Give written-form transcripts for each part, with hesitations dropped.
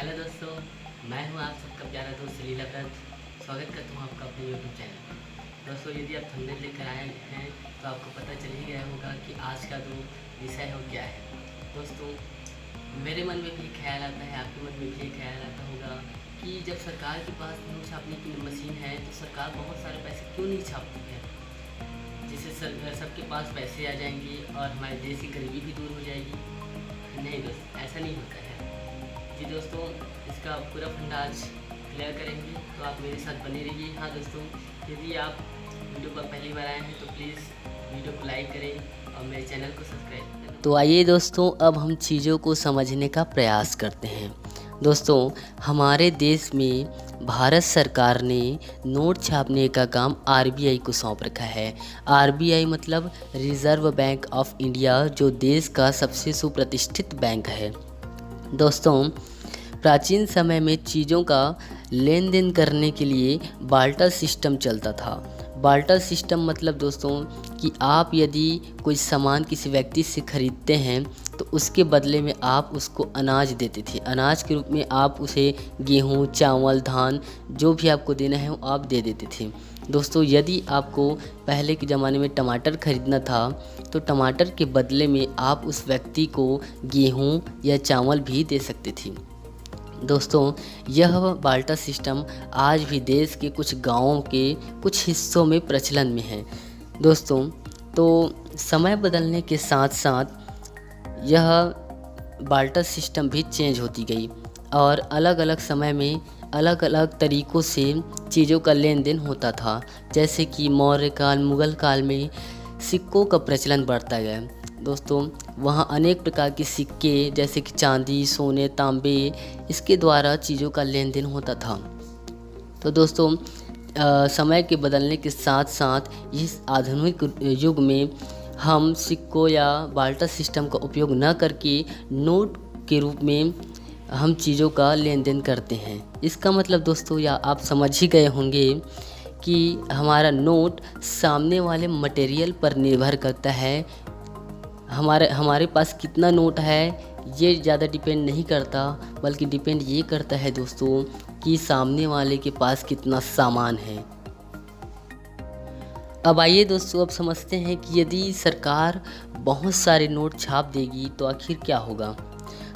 Hello दोस्तों, मैं हूं आप सबका प्यारा दोस्त लीला व्रत। स्वागत करता हूं आपका अपने यूट्यूब चैनल पर। दोस्तों, यदि आप थंबनेल लेकर आए हैं तो आपको पता चल ही गया होगा कि आज का जो विषय है वो क्या है। दोस्तों, मेरे मन में भी ख्याल आता है, आपके मन में भी ख्याल आता होगा कि जब सरकार के पास नोट छापने की मशीन है तो सरकार बहुत सारे पैसे क्यों नहीं छापती है, जिससे सबके पास पैसे आ जाएंगे और हमारे देश की गरीबी भी दूर हो जाएगी। नहीं दोस्त, ऐसा नहीं होता है जी। दोस्तों, इसका पूरा फंडा आज क्लियर करेंगे, तो आप मेरे साथ बने रहिए। हाँ दोस्तों, यदि आप वीडियो पर पहली बार आए हैं तो प्लीज़ वीडियो को लाइक करें और मेरे चैनल को सब्सक्राइब करें। तो आइए दोस्तों, अब हम चीज़ों को समझने का प्रयास करते हैं। दोस्तों, हमारे देश में भारत सरकार ने नोट छापने का काम आरबीआई को सौंप रखा है। आरबीआई मतलब रिज़र्व बैंक ऑफ इंडिया, जो देश का सबसे सुप्रतिष्ठित बैंक है। दोस्तों, प्राचीन समय में चीज़ों का लेन देन करने के लिए बार्टर सिस्टम चलता था। बार्टर सिस्टम मतलब दोस्तों कि आप यदि कोई सामान किसी व्यक्ति से खरीदते हैं तो उसके बदले में आप उसको अनाज देते थे। अनाज के रूप में आप उसे गेहूँ, चावल, धान जो भी आपको देना है वो आप दे देते थे। दोस्तों, यदि आपको पहले के ज़माने में टमाटर खरीदना था तो टमाटर के बदले में आप उस व्यक्ति को गेहूँ या चावल भी दे सकते थे। दोस्तों, यह बार्टर सिस्टम आज भी देश के कुछ गांवों के कुछ हिस्सों में प्रचलन में है। दोस्तों, तो समय बदलने के साथ साथ यह बार्टर सिस्टम भी चेंज होती गई और अलग अलग समय में अलग अलग तरीक़ों से चीज़ों का लेन देन होता था। जैसे कि मौर्य काल, मुग़ल काल में सिक्कों का प्रचलन बढ़ता गया। दोस्तों, वहाँ अनेक प्रकार के सिक्के जैसे कि चांदी, सोने, तांबे, इसके द्वारा चीज़ों का लेन देन होता था। तो दोस्तों, समय के बदलने के साथ साथ इस आधुनिक युग में हम सिक्कों या बार्टर सिस्टम का उपयोग न करके नोट के रूप में हम चीज़ों का लेन देन करते हैं। इसका मतलब दोस्तों, या आप समझ ही गए होंगे कि हमारा नोट सामने वाले मटेरियल पर निर्भर करता है। हमारे पास कितना नोट है ये ज़्यादा डिपेंड नहीं करता, बल्कि डिपेंड ये करता है दोस्तों कि सामने वाले के पास कितना सामान है। अब आइए दोस्तों, अब समझते हैं कि यदि सरकार बहुत सारे नोट छाप देगी तो आखिर क्या होगा।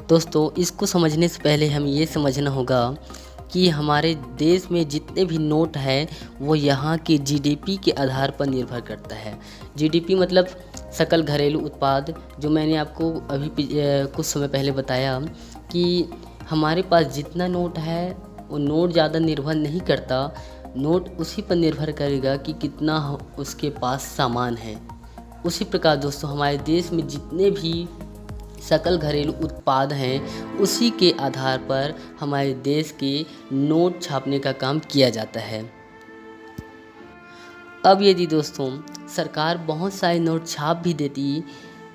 दोस्तों, इसको समझने से पहले हमें ये समझना होगा कि हमारे देश में जितने भी नोट हैं वो यहाँ के जीडीपी के आधार पर निर्भर करता है। जीडीपी मतलब सकल घरेलू उत्पाद, जो मैंने आपको अभी कुछ समय पहले बताया कि हमारे पास जितना नोट है वो नोट ज़्यादा निर्भर नहीं करता। नोट उसी पर निर्भर करेगा कि कितना उसके पास सामान है। उसी प्रकार दोस्तों, हमारे देश में जितने भी सकल घरेलू उत्पाद हैं उसी के आधार पर हमारे देश के नोट छापने का काम किया जाता है। अब यदि दोस्तों सरकार बहुत सारे नोट छाप भी देती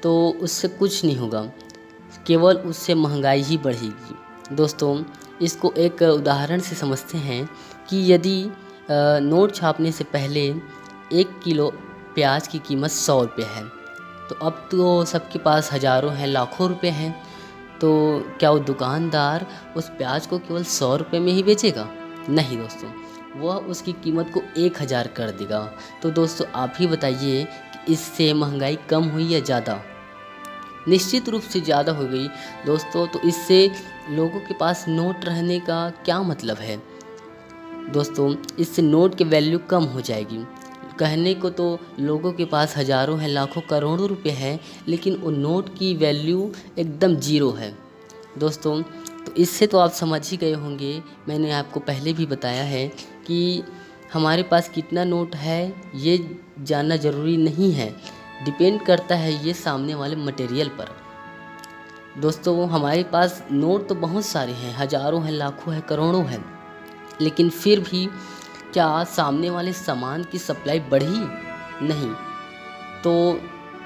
तो उससे कुछ नहीं होगा, केवल उससे महंगाई ही बढ़ेगी। दोस्तों, इसको एक उदाहरण से समझते हैं कि यदि नोट छापने से पहले 1 किलो प्याज की कीमत 100 रुपये है, तो अब तो सबके पास हज़ारों हैं, लाखों रुपए हैं। तो क्या वो दुकानदार उस प्याज को केवल 100 रुपये में ही बेचेगा? नहीं दोस्तों, वह उसकी कीमत को 1000 कर देगा। तो दोस्तों, आप ही बताइए कि इससे महंगाई कम हुई या ज़्यादा? निश्चित रूप से ज़्यादा हो गई दोस्तों। तो इससे लोगों के पास नोट रहने का क्या मतलब है? दोस्तों, इससे नोट की वैल्यू कम हो जाएगी। कहने को तो लोगों के पास हज़ारों हैं, लाखों, करोड़ों रुपए हैं, लेकिन उन नोट की वैल्यू एकदम ज़ीरो है। दोस्तों, तो इससे तो आप समझ ही गए होंगे, मैंने आपको पहले भी बताया है कि हमारे पास कितना नोट है ये जानना ज़रूरी नहीं है, डिपेंड करता है ये सामने वाले मटेरियल पर। दोस्तों, हमारे पास नोट तो बहुत सारे हैं, हज़ारों हैं, लाखों हैं, करोड़ों हैं, लेकिन फिर भी क्या सामने वाले सामान की सप्लाई बढ़ी? नहीं। तो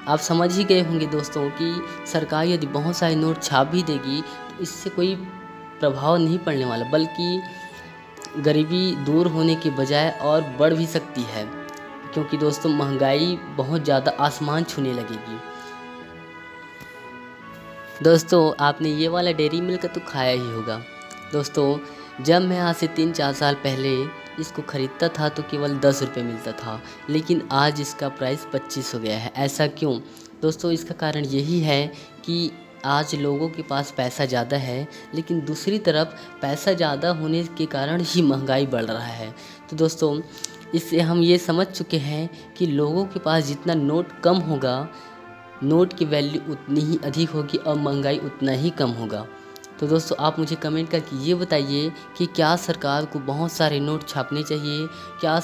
आप समझ ही गए होंगे दोस्तों कि सरकार यदि बहुत सारे नोट छाप भी देगी तो इससे कोई प्रभाव नहीं पड़ने वाला, बल्कि गरीबी दूर होने के बजाय और बढ़ भी सकती है, क्योंकि दोस्तों महंगाई बहुत ज़्यादा आसमान छूने लगेगी। दोस्तों, आपने ये वाला डेयरी मिल्क तो खाया ही होगा। दोस्तों जब मैं आज से 3-4 साल पहले इसको ख़रीदता था तो केवल 10 रुपये मिलता था, लेकिन आज इसका प्राइस 25 हो गया है। ऐसा क्यों? दोस्तों इसका कारण यही है कि आज लोगों के पास पैसा ज़्यादा है, लेकिन दूसरी तरफ पैसा ज़्यादा होने के कारण ही महंगाई बढ़ रहा है। तो दोस्तों इससे हम ये समझ चुके हैं कि लोगों के पास जितना नोट कम होगा, नोट की वैल्यू उतनी ही अधिक होगी और महंगाई उतना ही कम होगा। तो दोस्तों आप मुझे कमेंट करके ये बताइए कि क्या सरकार को बहुत सारे नोट छापने चाहिए? क्या